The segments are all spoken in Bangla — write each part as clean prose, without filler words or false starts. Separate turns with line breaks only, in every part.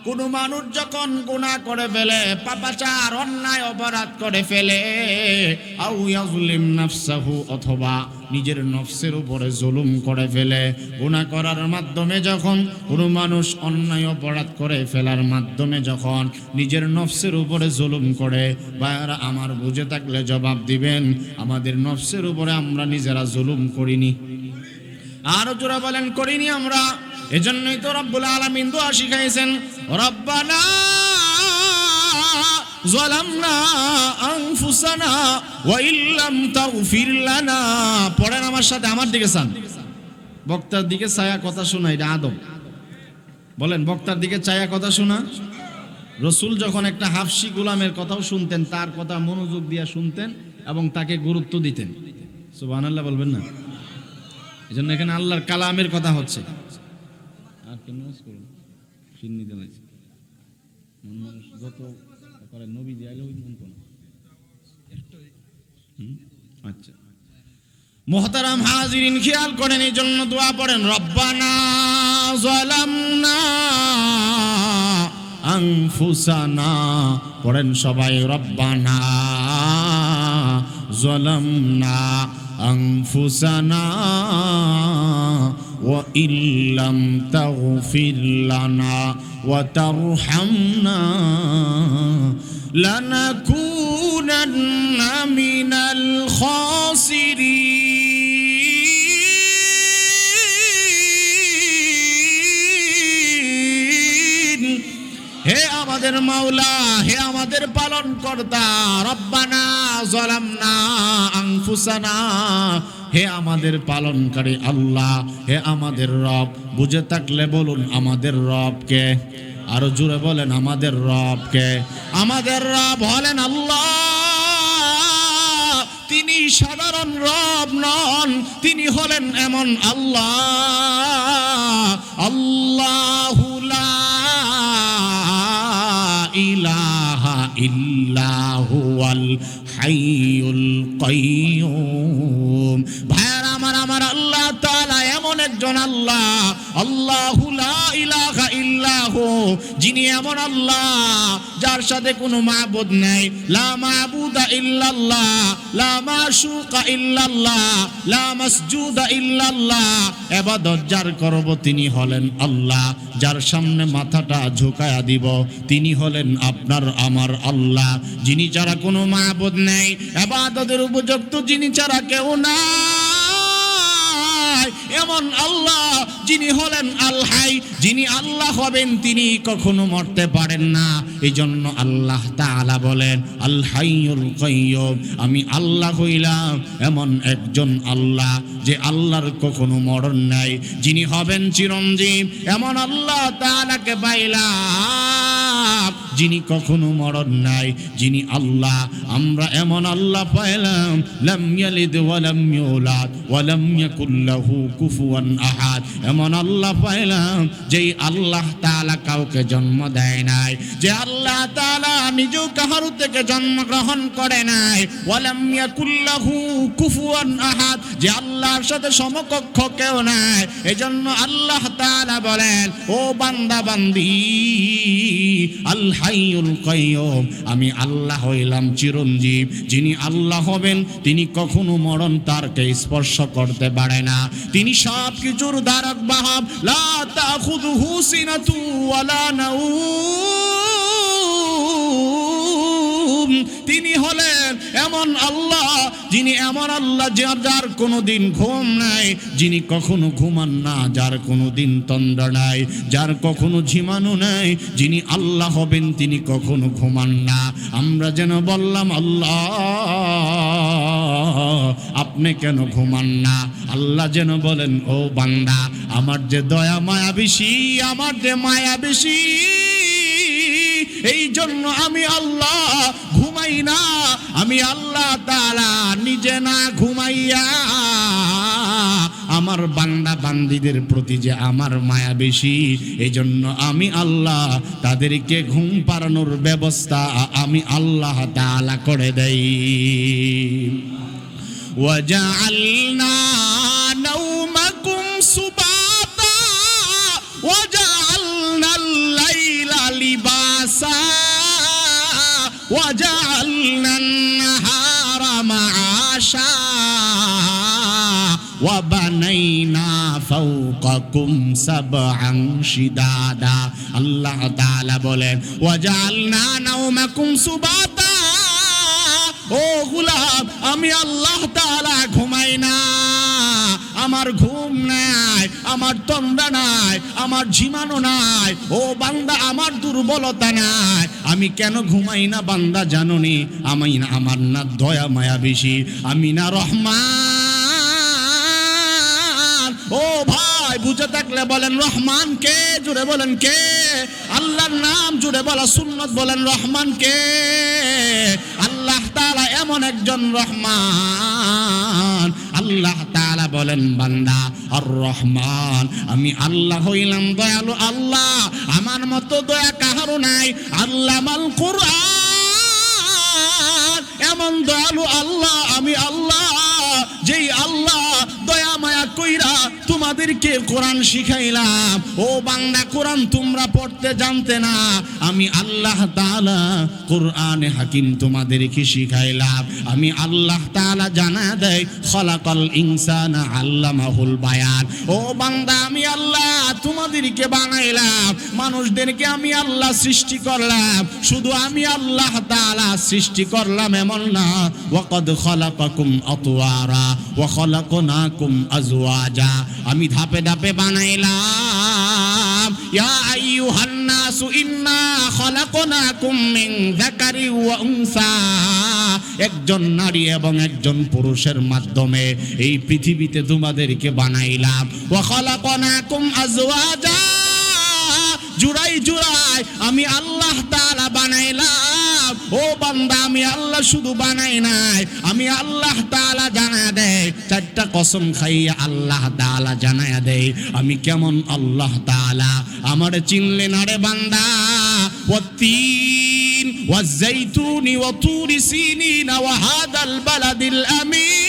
কোনো মানুষ যখন গুনাহ করে ফেলে, পাপাচার অন্যায় অপরাধ করে ফেলে, আউ ইয়াজলিম নাফসাহু, অথবা নিজের নফসের উপরে জুলুম করে ফেলে, গুনাহ করার মাধ্যমে যখন কোনো মানুষ অন্যায় অপরাধ করে ফেলার মাধ্যমে যখন নিজের নফসের উপরে জুলুম করে, ভাইরা আমার বুঝে থাকলে জবাব দিবেন, আমাদের নফসের উপরে আমরা নিজেরা জুলুম করিনি? আরো জোরে বলেন, করিনি আমরা। এজন্যই তো রব্বুল আলামিন দোয়া শিখাইছেন, রব্বানা যালামনা আনফুসানা ওয়া ইল্লাম তাগফির লানা। পড়েন আমার সাথে, আমার দিকে চান, বক্তার দিকে চায়া কথা শোনা, এটা আদব। বলেন, বক্তার দিকে চায়া কথা শোনা। রসুল যখন একটা হাফসি গোলামের কথাও শুনতেন, তার কথা মনোযোগ দিয়ে শুনতেন এবং তাকে গুরুত্ব দিতেন। সুবহানাল্লাহ বলবেন না? এজন্য এখানে আল্লাহর কালামের কথা হচ্ছে। আর কেন করুন সিন্নি দিলাইছে মন মানুষ যত করে নবী দিয়ে আইলে ওই মন কোন। আচ্ছা মুহতারাম হাজিরিন, খেয়াল করেন, এই জন্য দোয়া পড়েন, রব্বানা যালামনা আনফুসানা। পড়েন সবাই, রব্বানা যালামনা আনফুসানা ওয়া ইল্লাম তাগফির লানা ওয়া তারহামনা লানাকুনান্না মিনাল খাসিরিন। হে আমাদের মাওলা, হে আমাদের পালন কর্তা, রব্বানা যালামনা আনফুসানা, হে আমাদের পালনকারী আল্লাহ, হে আমাদের রব। বুঝে থাকলে বলুন, আমাদের রবকে। আরো জোরে বলেন, আমাদের রবকে। আমাদের রব হলেন আল্লাহ। তিনি সাধারণ রব নন, তিনি হলেন এমন আল্লাহ, আল্লাহু লা ইলাহা ইল্লা হুয়াল হাইয়ুল কাইয়্যুম। ভাইরা আমার আল্লাহ তাআলা এমন একজন আল্লাহ, আল্লাহু লা ইলাহা ইল্লা হু, যিনি এমন আল্লাহ যার সাথে কোনো মাবুদ নেই। লা মাবুদা ইল্লাল্লাহ, লা মাশুকা ইল্লাল্লাহ, লা মাসজুদা ইল্লাল্লাহ। ইবাদত যার করব তিনি হলেন আল্লাহ, যার সামনে মাথাটা ঝুঁকায়া দিব তিনি হলেন আপনার আমার আল্লাহ, যিনি ছাড়া কোনো মাবুদ নেই, ইবাদতের উপযুক্ত যিনি ছাড়া কেউ নাই, এমন আল্লাহ যিনি হলেন আল হাই। যিনি আল্লাহ হবেন তিনি কখনো মরতে পারেন না। এই জন্য আল্লাহ তাআলা বলেন, আল হাইয়ুল কাইয়্যুম, আমি আল্লাহ হইলাম এমন একজন আল্লাহ যে আল্লাহর কখনো মরণ নাই, যিনি হবেন চিরঞ্জীব, এমন আল্লাহ তাআলাকে পাইলাম যিনি কখনো মরণ নাই, যিনি আল্লাহ। আমরা এমন আল্লাহ পাইলাম, লাম ইয়ালিদ ওয়া লাম ইউলাদ ওয়া লাম ইয়াকুল লাহু কুফুয়ান আহাদ। এমন আল্লাহ পাইলাম যেই আল্লাহ তাআলা কাউকে জন্ম দেয় নাই, যে আল্লাহ তাআলা নিজেও কাহার থেকে জন্মগ্রহণ করে নাই, ওয়া লাম ইয়াকুল লাহু কুফুয়ান আহাদ, যে আল্লাহর সাথে সমকক্ষ কেউ নাই। এজন্য আল্লাহ তাআলা বলেন, ও বান্দা বান্দি, আল হাইয়ুল কাইয়্যুম, আমি আল্লাহ হইলাম চিরঞ্জীব। যিনি আল্লাহ হবেন তিনি কখনো মরণ তারকে স্পর্শ করতে পারে না, তিনি সব কিছুর ধারক বাহক। লা তাখুযুহু সিনাতু ওয়ালা নাউম, তিনি হলেন এমন আল্লাহ, যিনি এমন আল্লাহ যার কোনো দিন ঘুম নাই, যিনি কখনো ঘুমান না, যার কোনো দিন তন্দ্রা নাই, যার কখনো ঝিমানো নাই। যিনি আল্লাহ হবেন তিনি কখনো ঘুমান না। আমরা যেন বললাম, আল্লাহ আপনি কেন ঘুমান না? আল্লাহ যেন বলেন, ও বান্দা, আমার যে দয়া মায়া বেশি, আমার যে মায়া বেশি, এই জন্য আমি আল্লাহ ঘুমাই না। আমি আল্লাহ তাআলা নিজে না ঘুমাইয়া আমার বান্দা বান্দীদের প্রতি যে আমার মায়া বেশি, এই জন্য আমি আল্লাহ তাদেরকে ঘুম পাড়ানোর ব্যবস্থা আমি আল্লাহ তাআলা করে দেই। وجعلنا نومكم سباتا وجعلنا الليل ওয়াজআলনান নাহারা মাআশা ওয়া বানাইনা ফাওকাকুম সাবআন শিদাদা। আল্লাহ তাআলা বলেন ওয়াজআলনা নাওমাকুম সুবাতা। ও গোলাম, আমি আল্লাহ তাআলা ঘুমাই না, আমার ঘুম নাই, আমার তন্দ্রা নাই, আমার ঝিমানো নাই। ও বান্দা, আমার দুর্বলতা নাই। আমি কেন ঘুমাই না বান্দা জানোনি? আমার না দয়া মায়া বেশি, আমি না রহমান। ও ভাই, বুঝে থাকলে বলেন রহমান কে? জুড়ে বলেন কে? আল্লাহর নাম জুড়ে বলা সুন্নত, বলেন রহমান কে? আল্লাহ তাআলা এমন একজন রহমান। আল্লাহ তাআলা বলেন বান্দা আর রহমান, আমি আল্লাহ হইলাম দয়ালু। আল্লাহ আমার মতো দয়া কাহারও নাই। আল্লামাল কুরআন, এমন দয়ালু আল্লাহ আমি আল্লাহ, যেই আল্লাহ দয়া মায়া কইরা তোমাদেরকে কোরআন শিখাইলাম। ও বান্দা, কোরআন তোমরা পড়তে জানতে না, আমি আল্লাহ তাআলা কোরআনে হাকিম তোমাদেরকে শিখাইলাম। আমি আল্লাহ তাআলা জানা দেয় খলাকাল ইনসানা আল্লামাহুল বায়ান। ও বান্দা, আমি আল্লাহ তোমাদেরকে বানাইলাম, মানুষদেরকে আমি আল্লাহ সৃষ্টি করলাম। শুধু আমি আল্লাহ তাআলা সৃষ্টি করলাম এমন না, ওয়াকাদ খলাকাকুম আতওয়ারা ওয়া খলাকনাকুম আজওয়াজা, আমি ধাপে ধাপে বানাইলাম। ইয়া আইয়ুহান নাসু ইন্না খলাকনাকুম মিন যাকারি ওয়া উনসা, একজন নারী এবং একজন পুরুষের মাধ্যমে এই পৃথিবীতে তোমাদেরকে বানাইলাম। ওয়া খলাকনাকুম আজওয়াজা, জুড়াই জুড়াই আমি আল্লাহ তাআলা বানাইলাম। ও বান্দা, আমি আল্লাহ শুধু বানাই নাই, আমি আল্লাহ তাআলা জানা দেয়। চারটা কসম খাইয়া আল্লাহ তাআলা জানায়া দেয় আমি কেমন আল্লাহ তাআলা। আমার চিনলে না রে বান্দা? ওয়াত্তিন ওয়াজ্জাইতুনি ওয়া তুরি সিনিন ওয়া হাদাল বালাদিল আমিন।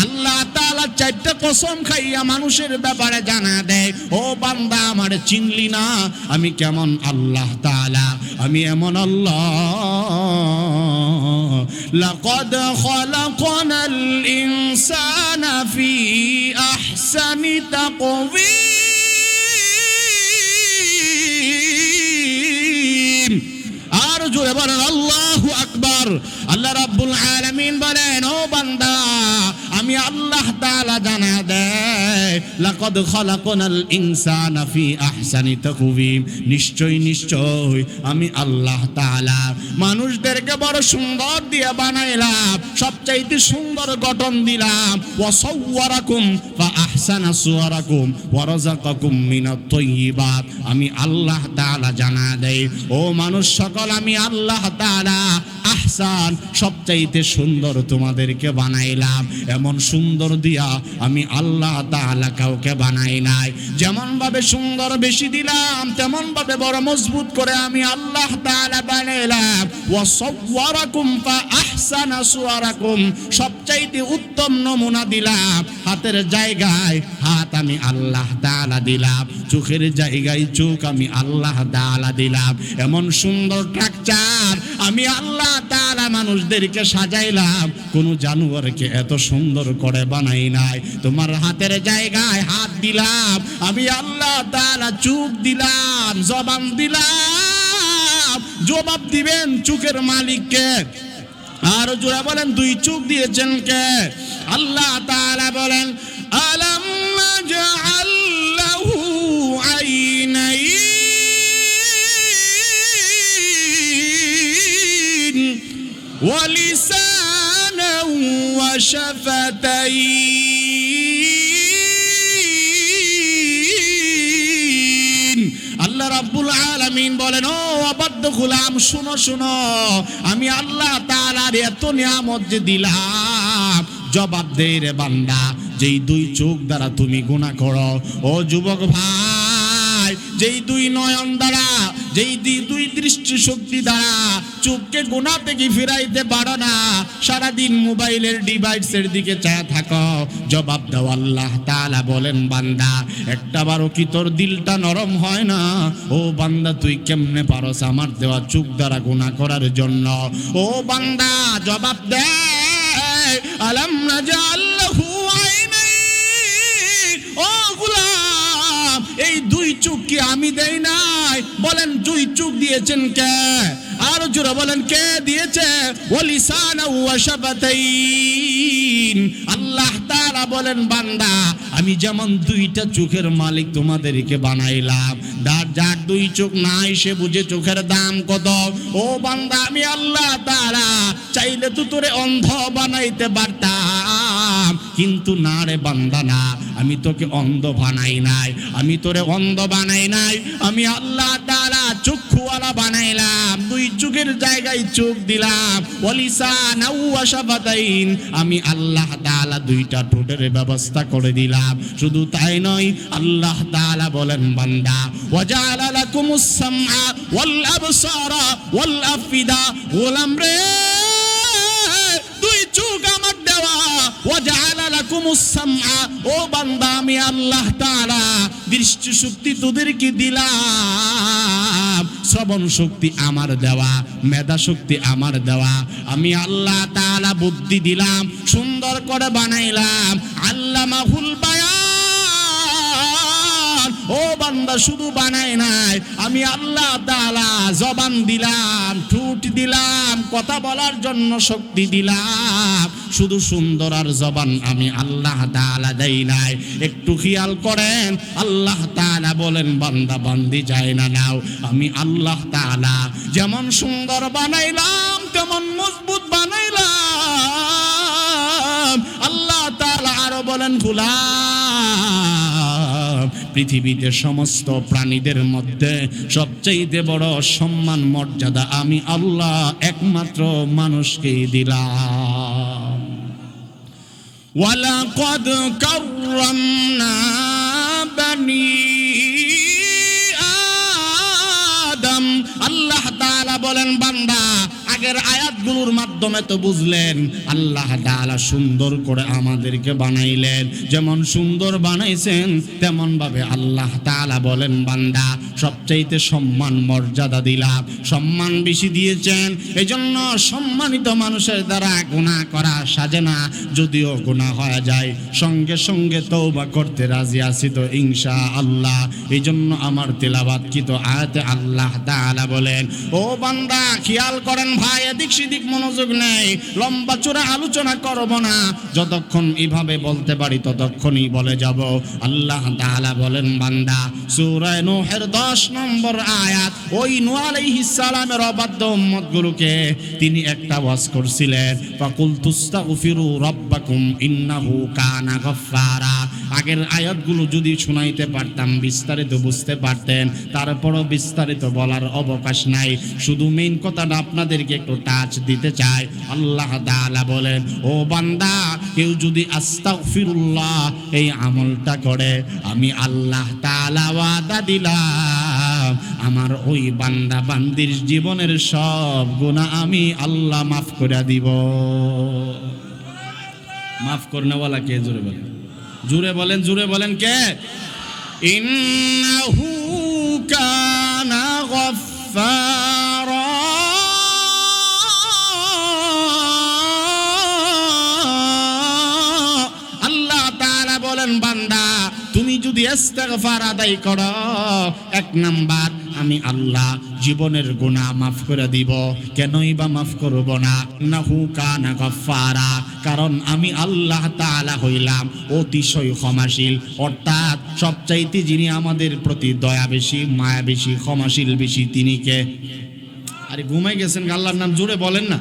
আল্লাহ তাআলা চারটা কসম খাইয়া মানুষের ব্যাপারে জানা দেয়, ও বান্দা আমার চিনলি না? আমি কেমন আল্লাহ তাআলা, আমি এমন আল্লাহ। লাকাদ খলাকনাল ইনসানা ফি আহসানি তাকওয়িম। আর জোরে বলেন আল্লাহু আকবার। আল্লাহ রাব্বুল আলামিন বলেন, ও বান্দা আমি আল্লাহ তাআলা জানা দেয় লাকাদ খলাকনাল ইনসানা ফি আহসানি তাকওয়িম, নিশ্চয় নিশ্চয় আমি আল্লাহ তাআলা মানুষদেরকে বড় সুন্দর দিয়ে বানাইলাম, সবচাইতে সুন্দর গঠন দিলাম। ওয়া সাওয়ারাকুম ফা আহসানা সুওয়ারাকুম ওয়া রাযাকাকুম মিনাত তাইয়্যিবাত, আমি আল্লাহ তাআলা জানা দেয় ও মানুষ সকল, আমি আল্লাহ তাআলা আহসান সবচাইতে সুন্দর তোমাদেরকে বানাইলাম। এমন সুন্দর দিয়া আমি আল্লাহ তাআলা কাউকে বানাই নাই। যেমন ভাবে সুন্দর বেশি দিলাম, তেমন ভাবে বড় মজবুত করে আমি আল্লাহ তাআলা বানাইলাম। ওয়া সাওয়ারাকুম ফা আহসানা সুওয়ারাকুম, সবচাইতে উত্তম নমুনা দিলাম। হাতের জায়গায় হাত আমি আল্লাহ তাআলা দিলাম, চোখের জায়গায় চোখ আমি আল্লাহ তাআলা দিলাম। এমন সুন্দর স্ট্রাকচার আমি আল্লাহ তাআলা মানুষদেরকে সাজাইলাম। কোন জানোয়ারকে এত সুন্দর করে বানাই নাই। তোমার হাতের জায়গায় হাত দিলাম, আমি আল্লাহ তাআলা চোখ দিলাম, জবান দিলাম। জবাব দিবেন চোখের মালিককে। আর জোরে বলেন দুই চোখ দিয়েছেন কে? আল্লাহ তাআলা বলেন আলাম নাজআল লাহু আইনাইন ওয়া লিসানান ওয়া শাফাতাইন। আল্লাহ রাব্বুল আলামিন বলেন, ও অবাধ্য গোলাম শুনো শুনো, আমি আল্লাহ তাআলার এত নিয়ামত যে দিলাম, জবাব দে রে বান্দা, যেই দুই চোখ দ্বারা তুমি গুনাহ করো। ও যুবক ভাই, যেই দুই নয়ন দ্বারা যেই দুই দৃষ্টি শক্তি দ্বারা চোখকে গুনাহ থেকে ফিরাইতে পারো না, সারাদিন মোবাইলের ডিভাইসের দিকে চায় থাকো, জবাব দাও। আল্লাহ তাআলা বলেন বান্দা একটাবারও কি তোর দিলটা নরম হয় না? ও বান্দা তুই কেমনে পারস আমার দেওয়া চোখ দ্বারা গুনাহ করার জন্য? ও বান্দা জবাব দে, আলাম নাজাল লাহু আইনাইন, ও গোলাম এই দুই চোখ কি আমি দেই নাই? বলেন দুই চোখ দিয়েছেন কে? আর জোরে বলেন কে দিয়েছে? ওয়ালিসানা ওয়া শাফাতাইন। আল্লাহ তাআলা বলেন বান্দা আমি যেমন দুইটা চোখের মালিক তোমাদেরকে বানাইলাম, যার দুই চোখ নাই সে বুঝে চোখের দাম কত। ও বান্দা আমি আল্লাহ তাআলা চাইলে তো তোরে অন্ধ বানাইতে পারতাম, কিন্তু না রে বান্দা না, আমি তোকে অন্ধ বানাই নাই, আমি তোরে অন্ধ বানাই নাই, আমি আল্লাহ তাআলা চক্ষুওয়ালা বানাইলাম, দুই চোখের জায়গায় চোখ দিলাম। ওয়ালিসানা ওয়া শাফাতাইন, আমি আল্লাহ তাআলা দুইটা ঠোঁটের ব্যবস্থা করে দিলাম। শুধু তাই নয়, আল্লাহ তাআলা বলেন বান্দা ওয়াজাআলা লাকুমুস সামআ ওয়াল আবসারা ওয়াল আফিদা, গোলাম রে দুই চোখ আমার দেওয়া। ওয়াজাআলা লাকুমুস সামআ, ও বান্দা আমি আল্লাহ তাআলা দৃষ্টি শক্তি তোদেরকে দিলাম, শ্রবণ শক্তি আমার দেওয়া, মেধা শক্তি আমার দেওয়া, আমি আল্লাহ তাআলা বুদ্ধি দিলাম, সুন্দর করে বানাইলাম, আল্লামাহুল বায়ান। ও বান্দা শুধু বানাই নাই, আমি আল্লাহ তাআলা জবান দিলাম, ঠোঁট দিলাম, কথা বলার জন্য শক্তি দিলাম, শুধু সুন্দর আর জবান আমি আল্লাহ তাআলা দেই নাই। একটু খেয়াল করেন, আল্লাহ তাআলা বলেন বান্দা বান্দি যায় না নাও, আমি আল্লাহ তাআলা যেমন সুন্দর বানাইলাম তেমন মজবুত বানাইলাম। আল্লাহ তাআলা আরো বলেন গোলাম পৃথিবীতে সমস্ত প্রাণীদের মধ্যে সবচেয়ে বড় সম্মান মর্যাদা আমি আল্লাহ একমাত্র মানুষকেই দিলাম। ওয়ালাকাদ কাররামনা বানি আদম। আল্লাহ তাআলা বলেন বান্দা আগের আয়াতগুলোর মাধ্যমে তো বুঝলেন আল্লাহ তাআলা সুন্দর করে আমাদেরকে বানাইলেন, যেমন সুন্দর বানাইছেন তেমন ভাবে আল্লাহ তাআলা বলেন বান্দা সবচাইতে সম্মান মর্যাদা দিলাম, সম্মান বেশি দিয়েছেন। এজন্য সম্মানিত মানুষের দ্বারা গুনাহ করা সাজে না, যদিও গুনাহ হয়ে যায় সঙ্গে সঙ্গে তওবা করতে রাজি আছি তো ইনশাআল্লাহ। এজন্য আমার তেলাওয়াতকৃত আয়াতে আল্লাহ তাআলা বলেন ও বান্দা খেয়াল করেন ভাই, এদিক সেদিক মনোযোগ নেই, লম্বা চূড়া আলোচনা করব না, যতক্ষণ এইভাবে বলতে পারি ততক্ষণই বলে যাব। আল্লাহ তাআলা বলেন বান্দা সূরা নূহের 10 নম্বর আয়াত, ওই নূহ আলাইহিস সালামের অবাধ্য উম্মতগুলোকে তিনি একটা ওয়াজ করছিলেন, ফাকুল তুস্তাগফিরু রাব্বাকুম ইন্নাহু কানা গাফফারা। আগের আয়াতগুলো যদি শুনাইতে পারতাম বিস্তারিত বুঝতে পারতেন, তারপরও বিস্তারিত বলার অবকাশ নাই, শুধু মেইন কথাটা আপনাদেরকে একটু টাচ দিতে চাই। আল্লাহ তাআলা বলেন ও বান্দা কেউ যদি আস্তাগফিরুল্লাহ এই আমলটা করে, আমি আল্লাহ তাআলা ওয়াদা দিলাম আমার ওই বান্দা বান্দির জীবনের সব গুনাহ আমি আল্লাহ মাফ করে দিব। মাফ করনেওয়ালা কে? জোরে বলেন, জোরে বলেন, জোরে বলেন কে? ইন্নাহু কানা গাফফারা। আল্লাহ তাআলা বলেন বান্দা তুমি যদি ইস্তিগফার আদায় করো, এক নাম্বার আমি আল্লাহ জীবনের গুনাহ মাফ করে দিব। কেনই বা মাফ করব না? ইন্নাহু কানা গাফফারা, কারণ আমি আল্লাহ তাআলা হইলাম অতিশয় ক্ষমাশীল, অর্থাৎ সবচাইতে যিনি আমাদের প্রতি দয়া বেশি, মায়া বেশি, ক্ষমাশীল বেশি তিনি কে? আরে ঘুমাই গেছেন, আল্লাহর নাম জোরে বলেন না।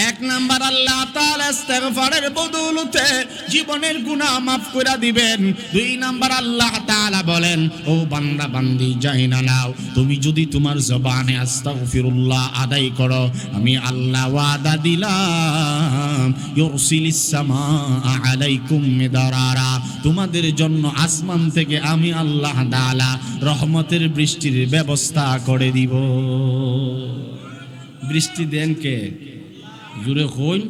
এক নাম্বার আল্লাহ তাআলা ইস্তিগফারের বদৌলতে জীবনের গুনাহ মাফ করে দিবেন। দুই নাম্বার আল্লাহ তাআলা বলেন, ও বান্দা বান্দি জাইনা নাও, তুমি যদি তোমার জবানে আস্তাগফিরুল্লাহ আদায় করো, আমি আল্লাহ ওয়াদা দিলাম ইউরসিলিস সামাআ আলাইকুম মিদরারা, তোমাদের জন্য আসমান থেকে আমি আল্লাহ তাআলা রহমতের বৃষ্টির ব্যবস্থা করে দিব। বৃষ্টি দেন কে? জুড়ে হইন,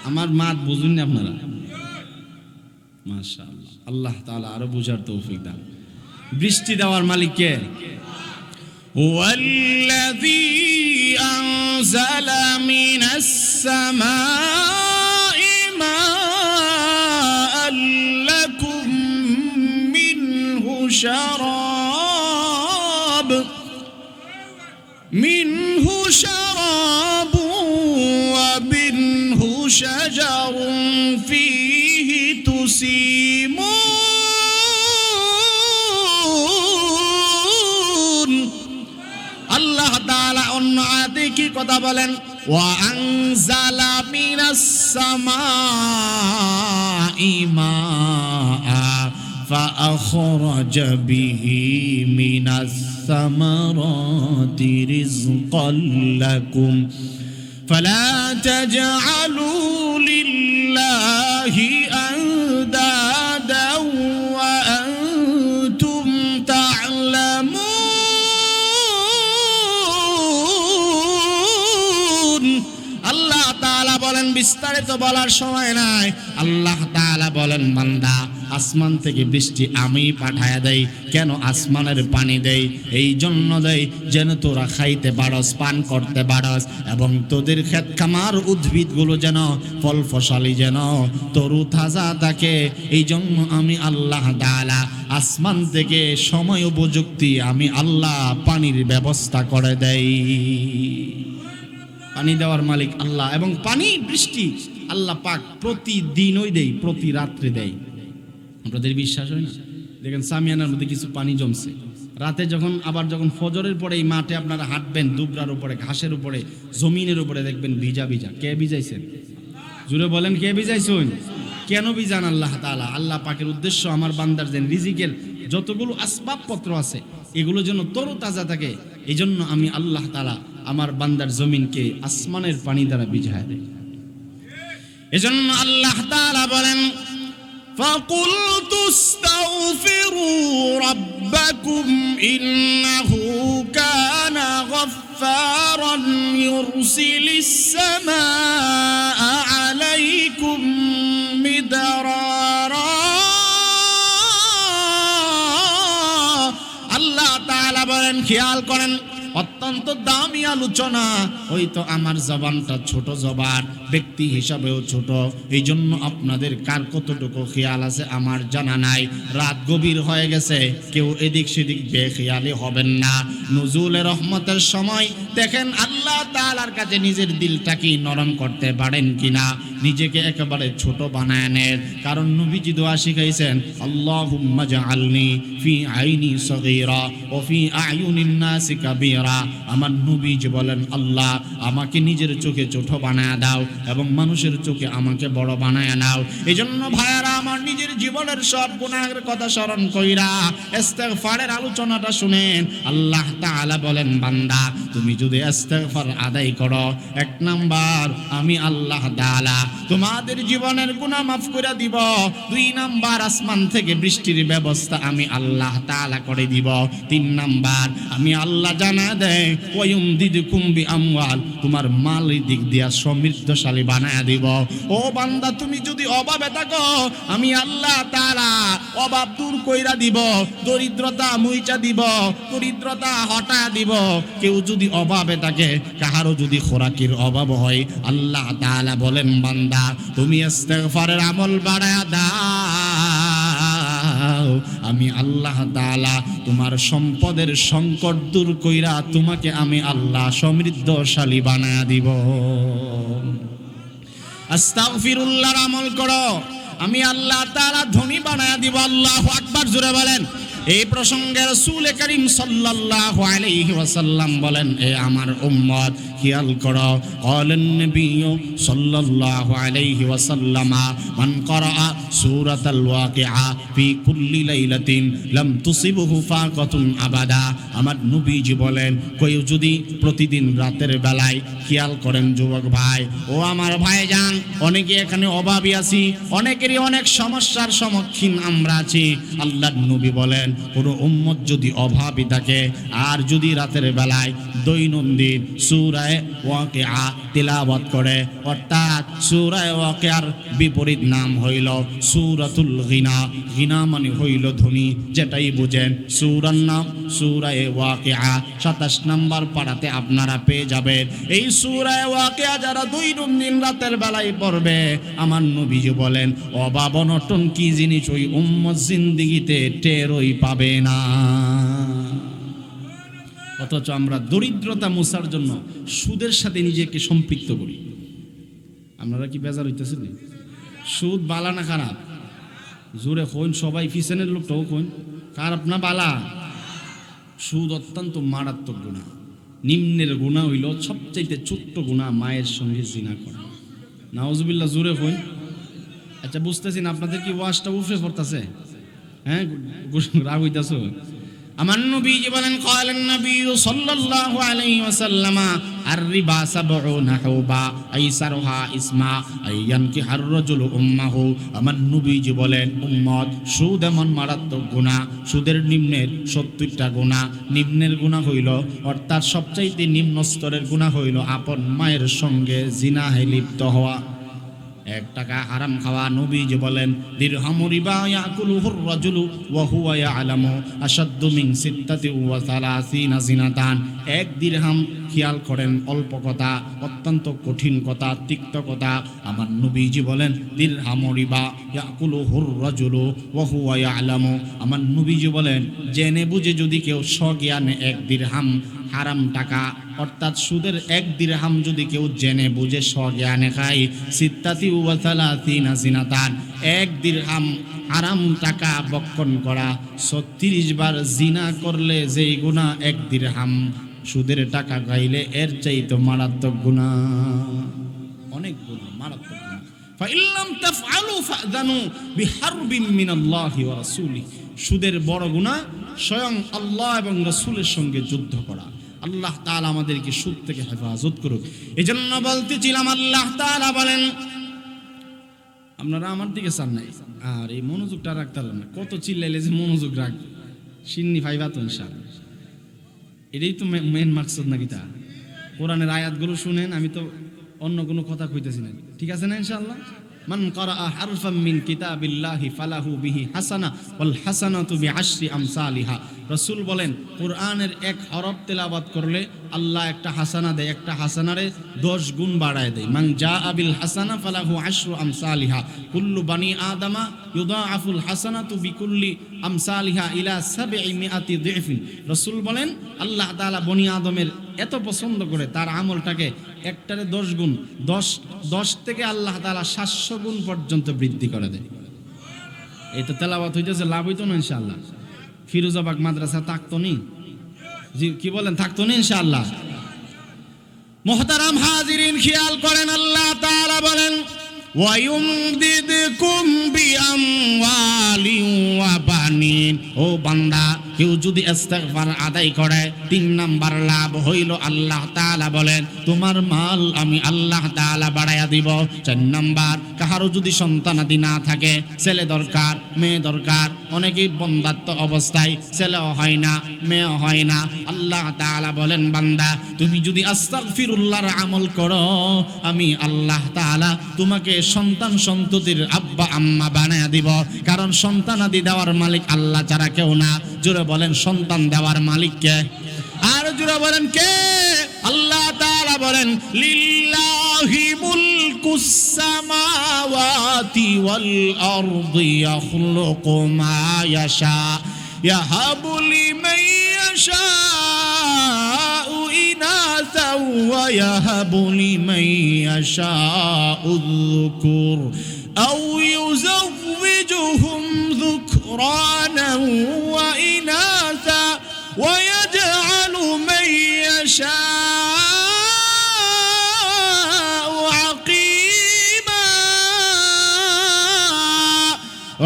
আমার মাত বুঝুন না আপনারা। মাশাআল্লাহ, আল্লাহ তাআলা আরো বুঝার তৌফিক দান। বৃষ্টি দেওয়ার মালিক কে? ওয়াল্লাযী আনজালা মিনাস সামাই মাআন লাকুম মিনহু শারাব ومنه شجر فيه تسيمون। আল্লাহ তাআলা অন্য আয়াতে কি কথা বলেন? ওয়া আনজালা মিনাস সামাই মাআ فأخرج به من الثمرات رزقا لكم فلا تجعلوا لله أندادا وأنتم تعلمون। আল্লাহ তাআলা বলেন, বিস্তারিত বলার সময় নাই, আল্লাহ তাআলা বলেন, বান্দা আসমান থেকে বৃষ্টি আমি পাঠায়া দেই। কেন আসমানের পানি দেই? এই জন্য দেই যেন তোরা খাইতে পারস, পান করতে পারস, এবং তোদের ক্ষেত খামার উদ্ভিদগুলো যেন ফল ফসলি যেন তরু তাজা থাকে। এই জন্য আমি আল্লাহ তাআলা আসমান থেকে সময় উপযুক্তি আমি আল্লাহ পানির ব্যবস্থা করে দেই। পানি দেওয়ার মালিক আল্লাহ, এবং পানি বৃষ্টি আল্লাহ পাক প্রতিদিনই দেয়, প্রতি রাত্রে দেয়। আপনাদের বিশ্বাস হয় না? দেখেন সামিয়ানার মধ্যে কিছু পানি জমছে, রাতে যখন ফজরের পরে এই মাঠে আপনারা হাঁটবেন, দুবরার উপরে, ঘাসের উপরে, জমিনের উপরে দেখবেন ভিজা ভিজা। কে ভিজাইছেন? জুড়ে বলেন, কে ভিজাইছেন? কেন ভিজান? আল্লাহ তাআলা। আল্লাহ পাকের উদ্দেশ্য আমার বান্দার যেন রিজিকের যতগুলো আসবাবপত্র আছে এগুলো যেন তরু তাজা থাকে। এই জন্য আমি আল্লাহ তাআলা আমার বান্দার জমিনকে আসমানের পানি দ্বারা ভিজায় দেয়। এজন্য আল্লাহ তাআলা বলেন, فَقُلْتُ اسْتَغْفِرُوا رَبَّكُمْ إِنَّهُ كَانَ غَفَّارًا يُرْسِلِ السَّمَاءَ عَلَيْكُمْ مِدْرَارًا। আল্লাহ তাআলা বলেন, খেয়াল করেন, অত্যন্ত দামি আলোচনা। ওই তো আমার জবানটা ছোট জবান, ব্যক্তি হিসাবেও ছোট, এই জন্য আপনাদের কার কতটুকু খেয়াল আছে আমার জানা নাই। রাত গভীর হয়ে গেছে, কেউ এদিক সেদিক বেখেয়ালি হবেন না। নুজুলে রহমতের সময় দেখেন আল্লাহ তাআলার কাছে নিজের দিলটা কি নরম করতে পারেন কিনা, নিজেকে একেবারে ছোট বানায় নেন। কারণ নবীজি দোয়া শিখাইছেন, আল্লাহুম্মা জাআলনি ফি আইনি সগীরা ওয়া ফি আয়ুনিন নাসি কাবীরা। আমার নবীজি বলেন, আল্লাহ আমাকে নিজের চোখে ছোট বানায় দাও এবং মানুষের চোখে আমাকে বড় বানায় নাও। এই জন্য ভাইয়ারা আমার নিজের জীবনের সব গুনাহের কথা স্মরণ কইরা ইস্তিগফারের আলোচনাটা শুনেন। আল্লাহ তাআলা বলেন, বান্দা তুমি যদি ইস্তিগফার আদায় করো, এক নাম্বার আমি আল্লাহ তাআলা তোমাদের জীবনের গুনাহ মাফ করে দিব। দুই নাম্বার আসমান থেকে বৃষ্টির ব্যবস্থা আমি আল্লাহ তাআলা করে দিব। তিন নাম্বার আমি আল্লাহ জানা দেয় ওয়ায়ুমদিদকুম বিআমওয়াল, তোমার মালের দিক দিয়া সমৃদ্ধশালী বানায়া দিব। ও বান্দা তুমি যদি অভাবে থাকো, আমি আল্লাহ তাআলা অভাব দূর কইরা দিব, দরিদ্রতা মুইচা দিব, দরিদ্রতা হটায়া দিব। কেউ যদি অভাবে থাকে, কাহারও যদি খোরাকের অভাব হয়, আল্লাহ তাআলা বলেন, বান্দা তুমি ইস্তিগফারের আমল বাড়ায়া দাও, আমি আল্লাহ তাআলা তোমার সম্পদের সংকট দূর কইরা তোমাকে আমি আল্লাহ সমৃদ্ধশালী বানায়া দিব। আস্তাগফিরুল্লাহর আমল করো, আমি আল্লাহ তাআলা ধনী বানায়া দিব। আল্লাহু আকবার, জোরে বলেন। এই প্রসঙ্গে রাসূল করিম সাল্লাল্লাহু আলাইহি ওয়াসাল্লাম বলেন, এ আমার উম্মত খেয়াল করো, ক্বালান নবী সাল্লাল্লাহু আলাইহি ওয়াসাল্লাম মান ক্বারা সূরাতাল ওয়াকিআ ফি কুল্লি লাইলাতিন লাম তুসিবহু ফাকাতুন আবাদা। আমার নবীজি বলেন, কেউ যদি প্রতিদিন রাতের বেলায়, খেয়াল করেন যুবক ভাই ও আমার ভাইজান, অনেকে এখানে অভাবী আছি, অনেকেরই অনেক সমস্যার সম্মুখীন আমরা আছি। আল্লাহর নবী বলেন, কোনো উম্মত যদি অভাবী থাকে আর যদি রাতের বেলায় দৈনন্দিন সূরা ওয়াকিআ তিলাওয়াত করে, অর্থাৎ সূরা ওয়াকিআর বিপরীত নাম হইল সূরাতুল গিনা। গিনা মানে হইল ধ্বনি, যেটাই বুঝেন। সূরার নাম সূরা ওয়াকিআ, 27 নম্বর পারাতে আপনারা পেয়ে যাবেন। এই সূরা ওয়াকিআ যারা দৈনন্দিন রাতের বেলায় পড়বে, আমার নবীজি বলেন অভাব অনটন কি জিনিস ওই উম্মত জিন্দেগিতে টেরই পাবে না। অথচ আমরা দরিদ্রতা মোছার জন্য সুদের সাথে নিজেকে সম্পৃক্ত করি। আপনারা কি বেজার হইতেছেন? সুদ বালা না খারাপ? জোরে কইন, সবাই পিছনের লোকটাও কইন, খারাপ না বালা? সুদ অত্যন্ত মারাত্মক গুনাহ। নিম্নের গুনাহ হইল সবচাইতে ছোট্ট গুনাহ, মায়ের সঙ্গে জিনা করা। নাউজুবিল্লাহ, জোরে কইন। আচ্ছা বুঝতেছেন আপনাদের কি ওয়াজটা উফরে পড়তাছে? হ্যাঁ, রাগ হইতাছো? আমার নবীজি বলেন, ক্বালান নবী সাল্লাল্লাহু আলাইহি ওয়াসাল্লাম আর-রিবা সাবউনা হুবা আইসারুহা ইসমা আইয়ানকি আর-রাজুলু উম্মাহু। আমার নবীজি বলেন, উম্মত, সুদ এমন মারাত্মক গুনাহ, সুদের নিম্নের 70টা গুনাহ। নিম্নের গুনাহ হইল, অর্থাৎ সবচাইতে নিম্ন স্তরের গুনাহ হইল আপন মায়ের সঙ্গে জিনাহে লিপ্ত হওয়া। 1 টাকা হারাম খাওয়া। নবীজি বলেন, দিরহামু রিবা ইয়াকুলুহুর রাজুলু ওয়া হুয়া ইয়ালামু আশাদ্দু মিন 36 জিনাতান। 1 দিরহাম, খেয়াল করেন, অল্প কথা, অত্যন্ত কঠিন কথা, তিক্ত কথা। আমার নবীজি বলেন, দিরহামু রিবা ইয়াকুলুহুর রাজুলু ওয়া হুয়া ইয়ালামু। আমার নবীজি বলেন, জেনে বুঝে যদি কেউ স্বজ্ঞানে 1 দিরহাম হারাম টাকা, অর্থাৎ সুদের 1 দিরহাম যদি কেউ জেনে বুঝে স্বজ্ঞানে খায়, 36 জিনাতান, 1 দিরহাম হারাম টাকা বক্ষণ করা 36 বার জিনা করলে যেই গুনাহ 1 দিরহাম সুদের টাকা খাইলে এর চাইতে মারাত্মক গুনাহ। অনেক গুনাহ, মারাত্মক গুনাহ। ফাইল্লাম তাফআলু ফাযানু বিহারবিন মিনাল্লাহি ওয়া রাসূলিহি। সুদের বড় গুনাহ স্বয়ং আল্লাহ এবং রাসূলের সঙ্গে যুদ্ধ করা। আল্লাহ তাআলা আমাদেরকে সুদ থেকে হেফাজত করুক। এজন্য বলতেছিলাম, আল্লাহ তাআলা বলেন, আপনারা আমার দিকে চান নাই আর এই মনোযোগটা রাখতে পারলাম না। কত চিল্লাইলে যে মনোযোগ রাখবে, সিন্নি ফাইবা তো ইনশাআল্লাহ। এটাই তো মেন মাকসাদ নাকি? তা কোরআনের আয়াতগুলো শুনেন, আমি তো অন্য কোনো কথা কইতেছি না। ঠিক আছে না ইনশাআল্লাহ? মান ক্বারাআ হারফাম মিন কিতাবিল্লাহি ফালাহু বিহি হাসানা ওয়াল হাসানাতু বিআশরি আমসালিহা। রাসূল বলেন, কোরআনের 1 হরফ তেলাওয়াত করলে আল্লাহ একটা হাসানা দেয়, একটা হাসানারে 10 গুণ বাড়ায় দেয়। মান জাআ বিল হাসানা ফালাহু আশরু আমসালিহা কুল্লু বানি আদামা ইউদাআফুল হাসানাতু বিকুল্লি আমসালিহা ইলা 700 দিফিন। রাসূল বলেন, আল্লাহ তাআলা বনি আদমের এত পছন্দ করে তার আমলটাকে একটারে 10 গুণ, 10 থেকে আল্লাহ তাআলা 700 গুণ পর্যন্ত বৃদ্ধি করে দেয়। এটা তেলাওয়াত হইতেছে, লাভ হইতো না ইনশাআল্লাহ? ফিরোজাবাগ মাদ্রাসা থাকতো নি? জি, কি বলেন, থাকতো নি ইনশাআল্লাহ? মুহতারাম হাজিরিন, খেয়াল করেন, আল্লাহ তাআলা বলেন, ওয়ায়ুমদিদকুম বিআমওয়ালিন ওয়া বানিন। ও বান্দা, কেউ যদি ইস্তিগফার আদায় করে 3 নাম্বার লাভ হইল, আল্লাহ তাআলা বলেন, তোমার মাল আমি আল্লাহ তাআলা বাড়ায়া দিব। 4 নাম্বার, কাহারও যদি সন্তানাদি না থাকে, ছেলে দরকার, মেয়ে দরকার, অনেকেই বন্ধাত্ব অবস্থায়, ছেলেও হয় না, মেয়েও হয় না। আল্লাহ তাআলা বলেন, বান্দা তুমি যদি আস্তাগফিরুল্লাহর আমল করো, আমি আল্লাহ তাআলা তোমাকে সন্তান সন্ততির আব্বা আম্মা বানায়া দিব। কারণ সন্তানাদি দেওয়ার মালিক আল্লাহ ছাড়া কেউ না। জোরে বলেন, সন্তান দেওয়ার মালিক কে? আর জোরে বলেন, কে? আল্লাহ তাআলা বলেন, লিল্লাহি মুলকুস সামাওয়াতি ওয়াল আরদি ইয়াখলুকু মা ইয়াশা ইয়াহাবু লিমান ইয়াশাউ ইনাসা ওয়া ইয়াহাবু লিমান ইয়াশাউ যুকুর আও ইউযাওয়িজুহুম যুকরানা ওয়া ওয়ায়াজআলু মান ইয়াশাউ আকিমা।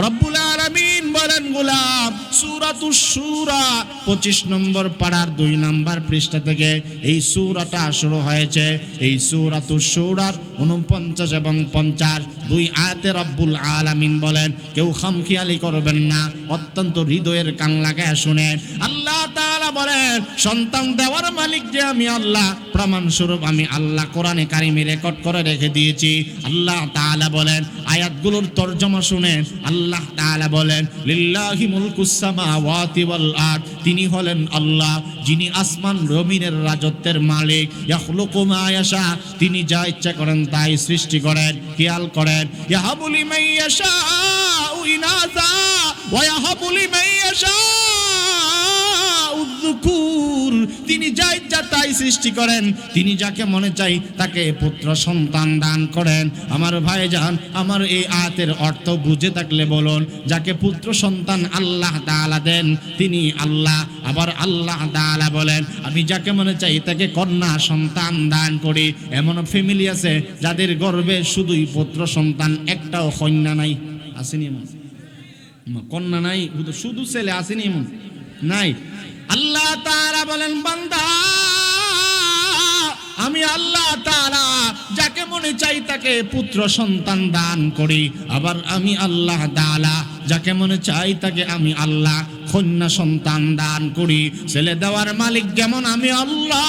রব্বুল আলামিন বলেন গোলাম, সূরাতুশ শূরা 25 নম্বর পারার 2 নম্বর পৃষ্ঠা থেকে এই সূরাটা শুরু হয়েছে। এই সূরাতুশ শূরার 49 এবং 50 দুই আয়াতে রব্বুল আলামিন বলেন, কেউ খামখেয়ালি করবেন না, অত্যন্ত হৃদয়ের কান লাগায় শুনেন। আল্লাহ তাআলা বলেন, সন্তান দেওয়ার মালিক যে আমি আল্লাহ, প্রমাণ স্বরূপ আমি আল্লাহ কোরআনে কারিমে রেকর্ড করে রেখে দিয়েছি। আল্লাহ তাআলা বলেন, আয়াতগুলোর তরজমা শুনেন। আল্লাহ তাআলা বলেন, লিল্লাহি মুলকুস সামাওয়াতি ওয়াল আরদ, তিনি হলেন আল্লাহ যিনি আসমান জমিনের রাজত্বের মালিক। ইয়াখলুকু মা ইয়াশা, তিনি যা ইচ্ছা করেন তাই সৃষ্টি করেন। খেয়াল করেন, ইয়াহাবু লিমান ইয়াশাউ ইনাসা ওয়া ইয়াহাবু লিমান ইয়াশাউ যুকুর, তিনি যা ইচ্ছা তাই সৃষ্টি করেন, তিনি যাকে মনে চাই তাকে পুত্র সন্তান দান করেন। আমার ভাইজান, আমার এই আয়াতের অর্থ বুঝে থাকলে বলুন, যাকে পুত্র সন্তান আল্লাহ তাআলা দেন তিনি আল্লাহ। আবার আল্লাহ তাআলা বলেন, আমি যাকে মনে চাই তাকে কন্যা সন্তান দান করি। এমন ফ্যামিলি আছে যাদের গর্ভে শুধুই পুত্র সন্তান, একটাও কন্যা নাই। আসেনি এমন? কন্যা নাই, শুধু ছেলে। আসেনি এমন? নাই। আল্লাহ তাআলা বলেন, বান্দা আমি আল্লাহ তাআলা যাকে মনে চাই তাকে পুত্র সন্তান দান করি। আবার আমি আল্লাহ তাআলা যাকে মনে চাই তাকে আমি আল্লাহ কন্যা সন্তান দান করি। ছেলে দেওয়ার মালিক যেমন আমি আল্লাহ,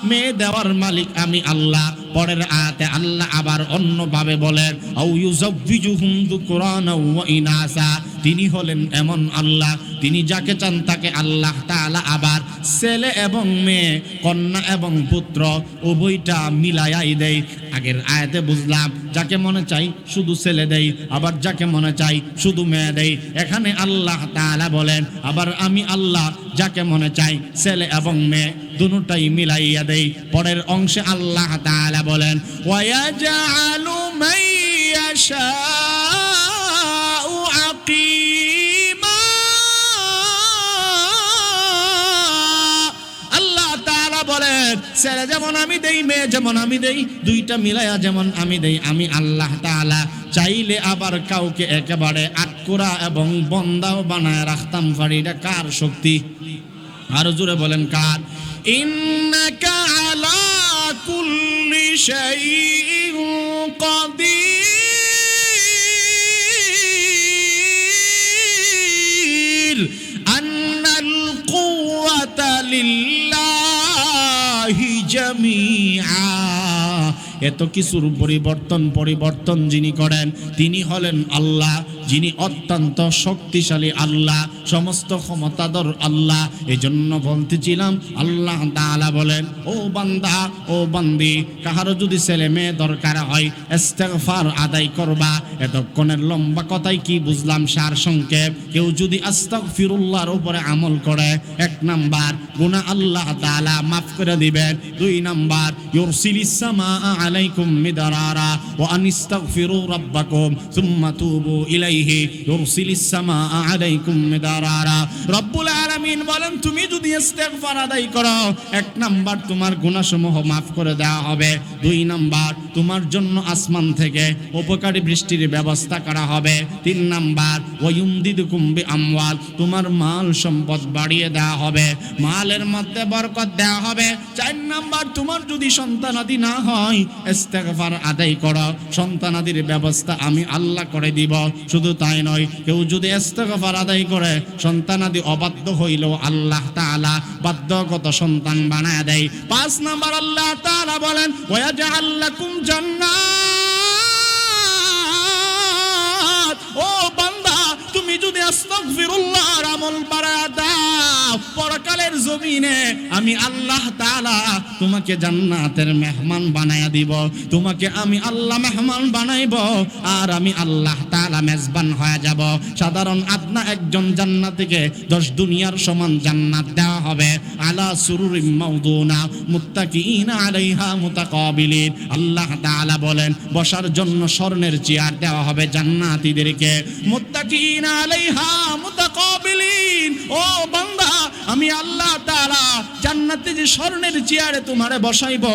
মেয়ে দেওয়ার মালিক আমি আল্লাহ। পরের আয়াতে আল্লাহ আবার অন্যভাবে বলেন, আউ ইউযাব্বিজুহুম যুকরানা ওয়া ইনাসা, তিনি হলেন এমন আল্লাহ, তিনি যাকে চান তাকে আল্লাহ তাআলা আবার ছেলে এবং মেয়ে, কন্যা এবং পুত্র উভয়টা মিলায়াই দেয়। আগের আয়াতে বুঝলাম যাকে মনে চাই শুধু ছেলে দেই, আবার যাকে মনে চাই শুধু মেয়ে দেই। এখানে আল্লাহ তাআলা বলেন, আবার আমি আল্লাহ যাকে মনে চাই ছেলে এবং মেয়ে দুটোটাই মিলাইয়া দেই। পরের অংশে আল্লাহ তাআলা বলেন, ওয়ায়াজআলু মান ইয়াশাউ আকিমা। আল্লাহ তাআলা বলেন, ছেলে যেমন আমি দেই, মেয়ে যেমন আমি দেই, দুইটা মিলাইয়া যেমন আমি দেই, আমি আল্লাহ তাআলা চাইলে আবার কাউকে একেবারে আটকুরা এবং বন্দাও বানায় রাখতাম পারি। এটা কার শক্তি? আরো জোরে বলেন, কার? ইন্নাকা আলা কুল্লি শাইইন কাদির, আন্নাল কুওয়াতা লিল্লাহি জামিআ। এত কিছুর পরিবর্তন যিনি করেন তিনি হলেন আল্লাহ, যিনি অত্যন্ত শক্তিশালী আল্লাহ, সমস্ত ক্ষমতাধর আল্লাহ। এজন্য বলতেছিলাম আল্লাহ তাআলা বলেন, ও বান্দা ও বান্দি, কাহারও যদি ছেলে মেয়ে দরকার হয় ইস্তিগফার আদায় করবা। এতক্ষণের লম্বা কথাই কি বুঝলাম সার সংক্ষেপ? কেউ যদি আস্তাগফিরুল্লাহর উপরে আমল করে, 1 নাম্বার গুনাহ আল্লাহ তাআলা মাফ করে দিবেন। 2 নাম্বার ইউরসিলিস সামা আলাইকুম মিদরারা ওয়া আনিস্তাগফিরু রাব্বাকুম সুম্মা তুবু ইলাইহি ইউরসিলিস সামা আলাইকুম মিদরারা। রব্বুল আলামিন বলেন, তুমি যদি ইস্তিগফার আদায় করো, 1 নাম্বার তোমার গুনাহসমূহ মাফ করে দেওয়া হবে। 2 নাম্বার তোমার জন্য আসমান থেকে উপকারী বৃষ্টির ব্যবস্থা করা হবে। 3 নাম্বার ওয়ায়ুমদিদুকুম বিআমওয়াল, তোমার মাল সম্পদ বাড়িয়ে দেওয়া হবে, মালের মধ্যে বরকত দেওয়া হবে। 4 নাম্বার তোমার যদি সন্তানাদি না হয় ইস্তিগফার আদায় করো, সন্তানাদির ব্যবস্থা আমি আল্লাহ করে দিব। শুধু তাই নয়, কেউ যদি ইস্তিগফার আদায় করে সন্তানাদি অবাধ্য হইলেও আল্লাহ তাআলা বাধ্যগত সন্তান বানায় দেয়। 5 নাম্বার আল্লাহ তাআলা বলেন, ওয়াজআল লাকুম জান্নাত। ও বান্দা, তুমি যদি আস্তাগফিরুল্লাহর আমল বাড়ায়া দাও, পরকালের জমিনে আমি আল্লাহ তাআলা তোমাকে জান্নাতের মেহমান বানায়া দিব। তোমাকে আমি আল্লাহ মেহমান বানাইব, আর আমি আল্লাহ তাআলা মেজবান হয়ে যাব। সাধারণ আপনা একজন জান্নাতীকে 10 দুনিয়ার সমান জান্নাত দেওয়া হবে। আলা সুরুরিম মাউদুনা মুত্তাকিইনা আলাইহা মুতাকাবিলিন। আল্লাহ তাআলা বলেন, বসার জন্য স্বর্ণের চেয়ার দেওয়া হবে জান্নাতীদেরকে। মুত্তাকিইনা আলাইহা মুতাকাবিলিন। ও আমি আল্লাহ তাআলা জান্নাতে যে স্বর্ণের চেয়ারে তোমারে বসাইব,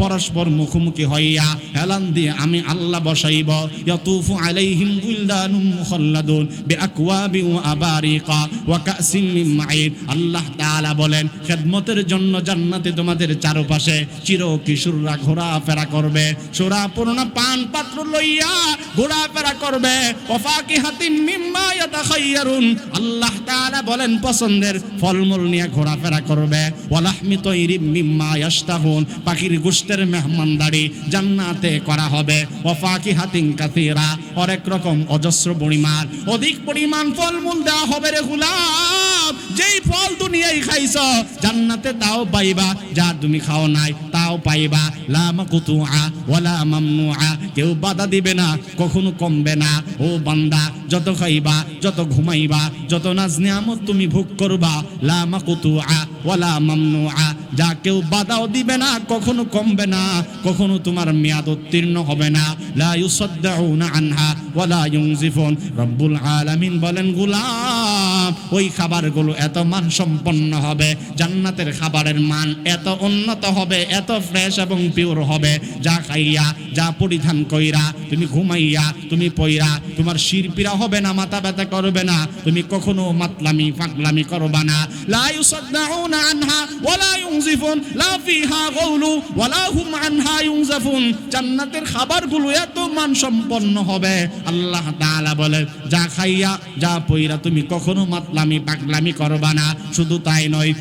পরস্পর মুখোমুখি হইয়া হেলান দিয়ে আমি আল্লাহ বসাইব। ইয়াতুফু আলাইহিম গুলদানুম মুখাল্লাদুন বিআকওয়াবি ওয়া আবারিকা ওয়া কাসিম মিন মাঈন। আল্লাহ তাআলা বলেন, খেদমতের জন্য জান্নাতে তোমাদের চারপাশে চির কিশোররা ঘোরাফেরা করবে, সোরাপূর্ণ পান পাত্র লইয়া ঘোরাফেরা করবে। ওয়া ফাকিহাতিম মিম্মা ইয়াতাখায়্যারুন, আল্লাহ তাআলা বলেন পছন্দের ফলমূল নিয়ে ঘোরাফেরা করবে। ওয়া লাহমি তায়রিম মিম্মা ইয়াশতাহুন, পাখির গোশতের মেহমানদারি জান্নাতে করা হবে। ওয়া ফাকিহাতিন কাসীরা, অনেক রকম অজস্র পরিমাণ অধিক পরিমাণ ফলমূল দেওয়া হবে রে গোলাম। যেই ফল দুনিয়ায় খাইছ জান্নাতে তাও পাইবা, যা তুমি খাও নাই তাও পাইবা। লা মাকতুআ ওয়ালা মামনুআ, কেউ বাধা দিবে না, কখনো কমবে না। ও বান্দা, যত খাইবা, যত ঘুমাইবা, যত নাজ নিয়ামত তুমি ভোগ করবা, লা মাকতুআ ওয়ালা মামনুআ, যা কেউ বাধাও দিবে না, কখনো কমবে না, কখনো তোমার মেয়াদ উত্তীর্ণ হবে না। লা ইউসাদ্দাউনা আনহা ওয়ালা ইউনজিফুন। রব্বুল আলামিন বলেন, গোলাম ওই খাবারগুলো এত মান সম্পন্ন হবে, জান্নাতের খাবারের মান এত উন্নত হবে, এত ফ্রেশ এবং পিওর হবে, যা খাইয়া, যা পরিধান কইরা, তুমি ঘুমাইয়া, তুমি পইরা, তোমার শিরপিরা হবে না, মাথা ব্যথা করবে না, তুমি কখনো মাতলামি ফাকলামি করবা না। লা ইউসাদ্দাউনা আনহা ওয়ালা ইউনজিফুন, লা ফিহা গাউলু ওয়ালা হুম আনহা ইউনজাফুন। জান্নাতের খাবারগুলো এত মান সম্পন্ন হবে, আল্লাহ তাআলা বলে, যা খাইয়া, যা পইরা তুমি কখনো মাতলামি পাগলামি করবা না। শুধু তাই নয়,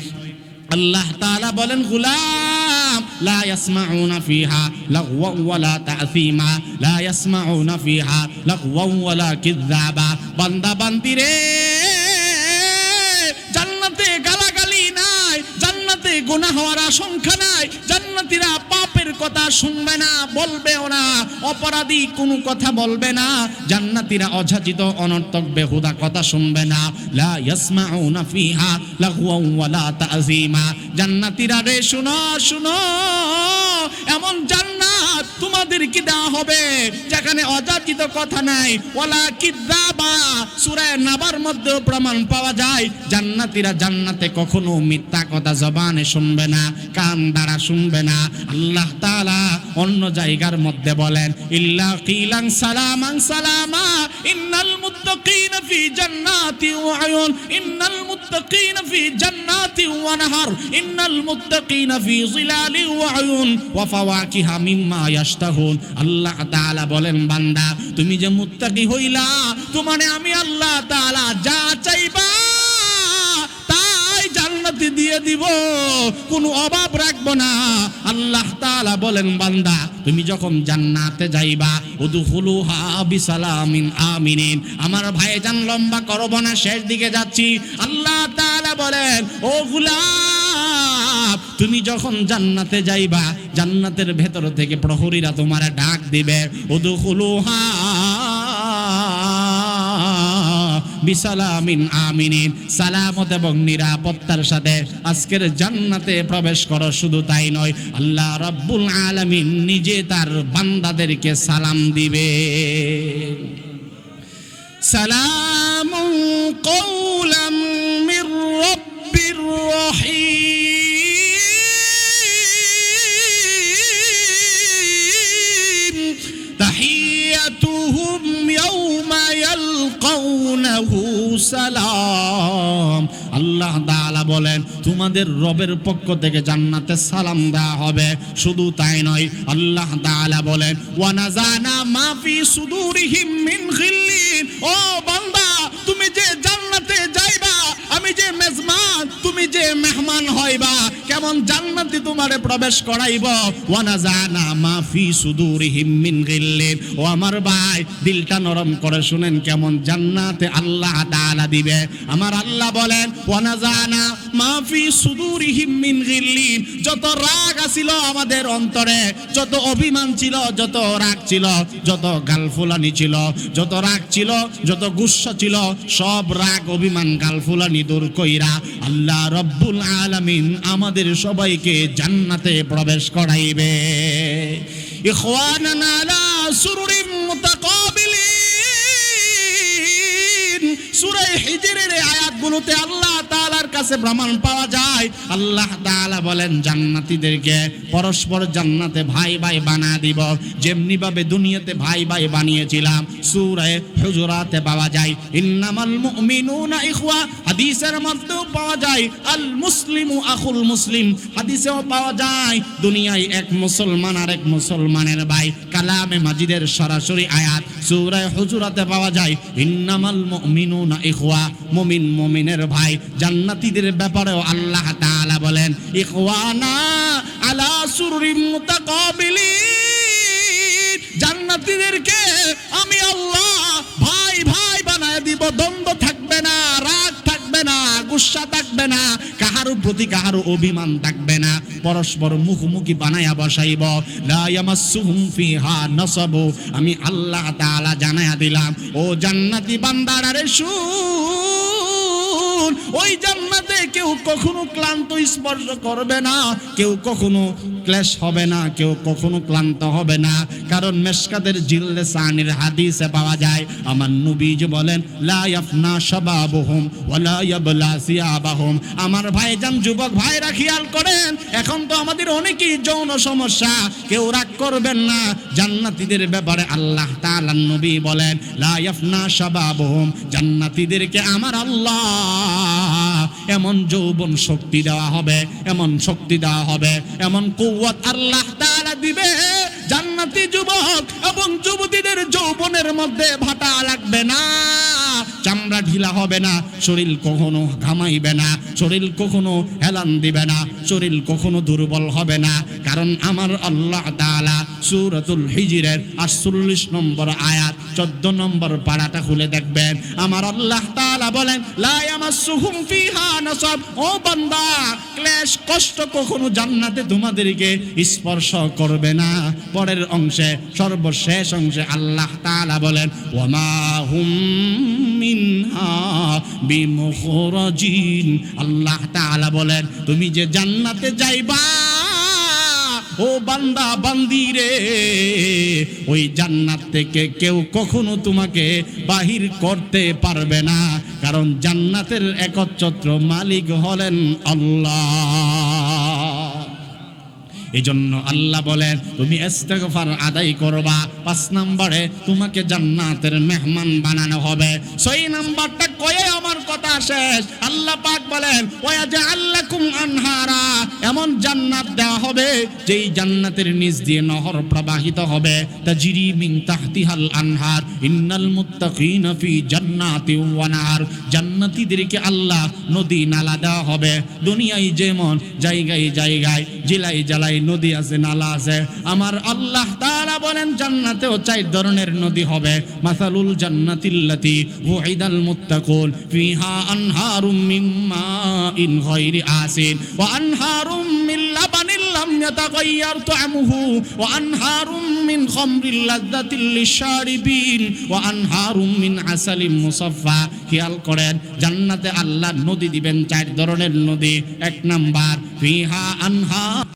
আল্লাহ তাআলা বলেন, গোলাম লা ইয়াসমাউনা ফিহা লাগওয়া ওয়ালা তা'সীমা, লা ইয়াসমাউনা ফিহা লাগওয়া ওয়ালা কিযাবা। বান্দা বান্দি রে, জান্নাতে গালাগালি নাই, জান্নাতে গুনাহ হওয়ার আশঙ্কা নাই, জান্নাতীরা পাপের কথা শুনবে না, বলবেও না, অপরাধী কোনো কথা বলবে না, জান্নাতীরা অযাচিত অনর্থক বেহুদা কথা শুনবে না। লা ইয়াসমাউনা ফিহা লাগওয়া ওয়ালা তা'সীমা। জান্নাতীরা রে, শুনো শুনো, এমন জান্নাত তোমাদেরকে দেওয়া হবে যেখানে অযাচিত কথা নাই, ওয়ালা কিযাবা। সূরা নাবার মধ্যে প্রমাণ পাওয়া যায়, জান্নাতীরা জান্নাতে কখনো মিথ্যা কথা জবানে শুনবে না, কান দ্বারা শুনবে না। আল্লাহ তাআলা অন্য জায়গার মধ্যে বলেন, ইল্লা কিলান সালামান সালামা ইন্নাল মুত্তাকিনা ফি জান্নাতি ওয়া আয়ুন, ইন্নাল মুত্তাকিনা ফি জান্নাতি ওয়া নাহার, ইন্নাল মুত্তাকিনা ফি জিলালি ওয়া আয়ুন ওয়া ফাওয়াকিহা মিম্মা ইয়াশতাহুন। আল্লাহ তাআলা বলেন, বান্দা তুমি যে মুত্তাকি হইলা, তোমারে আমি আল্লাহ তাআলা যা চাইবা তাই জান্নাতে দিয়ে দিব, কোনো অভাব রাখবো না। আল্লাহ তাআলা বলেন, বান্দা তুমি যখন জান্নাতে যাইবা, উদখুলুহা বিসালামিন আমিনিন। আমার ভাইজান লম্বা করব না, শেষ দিকে যাচ্ছি। আল্লাহ তাআলা বলেন, ও গোলাম, তুমি যখন জান্নাতে যাইবা, জান্নাতের ভেতর থেকে প্রহরীরা তোমারে ডাক দিবে, উদখুলুহা বিসালামিন আমিনিন, সালামত এবং নিরাপত্তার সাথে আজকের জান্নাতে প্রবেশ করো। শুধু তাই নয়, আল্লাহ রাব্বুল আলামিন নিজে তার বান্দাদেরকে সালাম দিবে। সালামুন কওলাম মির রাব্বির রহিম, তাহিয়াতুহুম ইয়াওমা ইয়ালকাউনাহু সালাম। আল্লাহ তাআলা বলেন, তোমাদের রবের পক্ষ থেকে জান্নাতে সালাম দেওয়া হবে। শুধু তাই নয়, আল্লাহ তাআলা বলেন, ওয়া নাযানা মা ফি সুদুরিহিম মিন গিল্লিন। ও বান্দা, তুমি যে জান্নাতে যাইবা, আমি যে মেজবান, তুমি যে মেহমান হইবা, কেমন জান্নাতে তোমারে প্রবেশ করাইব। ওয়া নাযানা মা ফি সুদুরিহিম মিন গিল্লিন। ও আমার ভাই, দিলটা নরম করে শুনেন, কেমন জান্নাতে আল্লাহ তাআলা দিবে। আমার আল্লাহ বলেন, ওয়া নাযানা মা ফি সুদুরিহিম মিন গিল্লিন। যত রাগ আছিল আমাদের অন্তরে, যত অভিমান ছিল, যত রাগ ছিল, যত গালফুলানি ছিল, যত রাগ ছিল, যত গুসা ছিল, সব রাগ অভিমান গালফুলানি দূর কইরা আল্লাহ রব্বুল আলামিন আমাদের সবাইকে জান্নাতে প্রবেশ করাইবে। ইখওয়ানানা আলা সুরুরিম মুতাকাবিলিন। সূরা হিজরের আয়াতগুলোতে আল্লাহ তাআলার কাছে কাছে প্রমাণ পাওয়া যায়। আল্লাহ তাআলা বলেন জান্নাতীদেরকে পরস্পর জান্নাতে ভাই ভাই বানিয়ে দিব, যেমনি ভাবে দুনিয়াতে ভাই ভাই বানিয়েছিলাম। সূরা হুজুরাতে পাওয়া যায় ইন্নামাল মুমিনুনা ইখওয়া, হাদিসের মধ্যেও পাওয়া যায় আল মুসলিমু আখুল মুসলিম, হাদিসেও পাওয়া যায় দুনিয়ায় এক মুসলমান আর এক মুসলমানের ভাই। কালামে মাজিদের সরাসরি আয়াত সূরা হুজুরাতে পাওয়া যায় ইন্নামাল মুমিনুনা ইখওয়া, মুমিন মুমিনের ভাই। জান্নাতীদের ব্যাপারেও আল্লাহ তাআলা বলেন ইখওয়ানা আলা সুরুরিম মুতাকাবিলিন, জান্নাতীদেরকে আমি আল্লাহ ভাই ভাই বানায় দিব। দ্বন্দ্ব থাকবে না, রাগ থাকবে না, গুসা থাকবে না, কাহারো প্রতি কাহারো অভিমান থাকবে না, পরস্পর মুখোমুখি বানায়া বসাইব। লা ইয়ামাসসুহুম ফিহা নাসাবু, আমি আল্লাহ তাআলা জানায়া দিলাম ও জান্নাতি বান্দারা রে শুন, ওই জান্নাতে কেউ কখনো ক্লান্ত স্পর্শ করবে না, কেউ কখনো ক্লেশ হবে না, কেউ কখনো ক্লান্ত হবে না। কারণ মেশকাতের জিলদে সানির হাদিসে পাওয়া যায় আমার নবীজি বলেন লা ইয়াফনা শাবাবুহুম ওয়ালা ইয়াবলা সিয়াবাহুম। আমার ভাইজান যুবক ভাইরা খেয়াল করেন, এখন তো আমাদের অনেকই যৌন সমস্যা, কেউ রাগ করবেন না। জান্নাতীদের ব্যাপারে আল্লাহ তাআলার নবী বলেন লা ইয়াফনা শাবাবুহুম, জান্নাতীদেরকে আমার আল্লাহ এমন যৌবন শক্তি দেওয়া হবে, এমন শক্তি দেওয়া হবে, এমন কুওয়াত আল্লাহ তাআলা দিবে, জান্নাতি যুবক এবং যুবতীদের যৌবনের মধ্যে ভাটা লাগবে না, চামড়া ঢিলা হবে না, শরীর কখনো ঘামাইবে না, শরীর কখনো হেলান দিবে না, শরীর কখনো দুর্বল হবে না। কারণ আমার আল্লাহ তাআলা সূরাতুল হিজরের 48 নম্বর আয়াত 14 নম্বর পারাটা খুলে দেখবেন, আমার আল্লাহ তাআলা বলেন লা ইয়ামাসসুহুম ফিহা নাসাব, ও বান্দা ক্লেশ কষ্ট কখনো জান্নাতে তোমাদেরকে স্পর্শ করবে না। পরের অংশে সর্বশেষ অংশে আল্লাহ তাআলা বলেন ওয়ামা হুম মিনহা বিমুখরাজিন, আল্লাহ তাআলা বলেন তুমি যে জান্নাতে যাইবা ও বান্দা বান্দি রে, ওই জান্নাত থেকে কেউ কখনো তোমাকে বাহির করতে পারবে না, কারণ জান্নাতের একচ্ছত্র মালিক হলেন আল্লাহ। এজন্য আল্লাহ বলেন তুমি ইস্তিগফার আদায় করবা। 5 নম্বরে তোমাকে জান্নাতের মেহমান বানানো হবে। 6 নম্বরটা কয়ে আমার কথা শেষ। আল্লাহ পাক বলেন ওয়াজআল লাকুম আনহারা, এমন জান্নাত দেওয়া হবে যেই জান্নাতের নিচ দিয়ে নহর প্রবাহিত হবে, তাজরি মিন তাহতিহাল আনহার ইন্নাল মুত্তাকিনা ফি জান্নাতি ওয়া নাহার, জান্নাতীদেরকে আল্লাহ নদী নালা দেওয়া হবে। দুনিয়ায় যেমন জায়গায় জায়গায় জেলায় জেলায় নদী আছে, নালা আছে, আমার আল্লাহ তাআলা বলেন জান্নাতেও 4 ধরনের নদী হবে। মাসালুল জান্নাতিল্লাতী ওয়াইদাল মুত্তাকুন ফিহা আনহারুম মিন মাইন গায়রি আসিন ওয়া আনহারুম মিন লাবানিল লাম ইয়াতাগায়্যার তা'মুহু ওয়া আনহারুম মিন খামরিল লাযযাতিল লিশারিবিন ওয়া আনহারুম মিন আসালিম মুসাফফা। খেয়াল করেন জান্নাতে আল্লাহ নদী দিবেন 4 ধরনের নদী। 1 নাম্বার ফিহা আনহার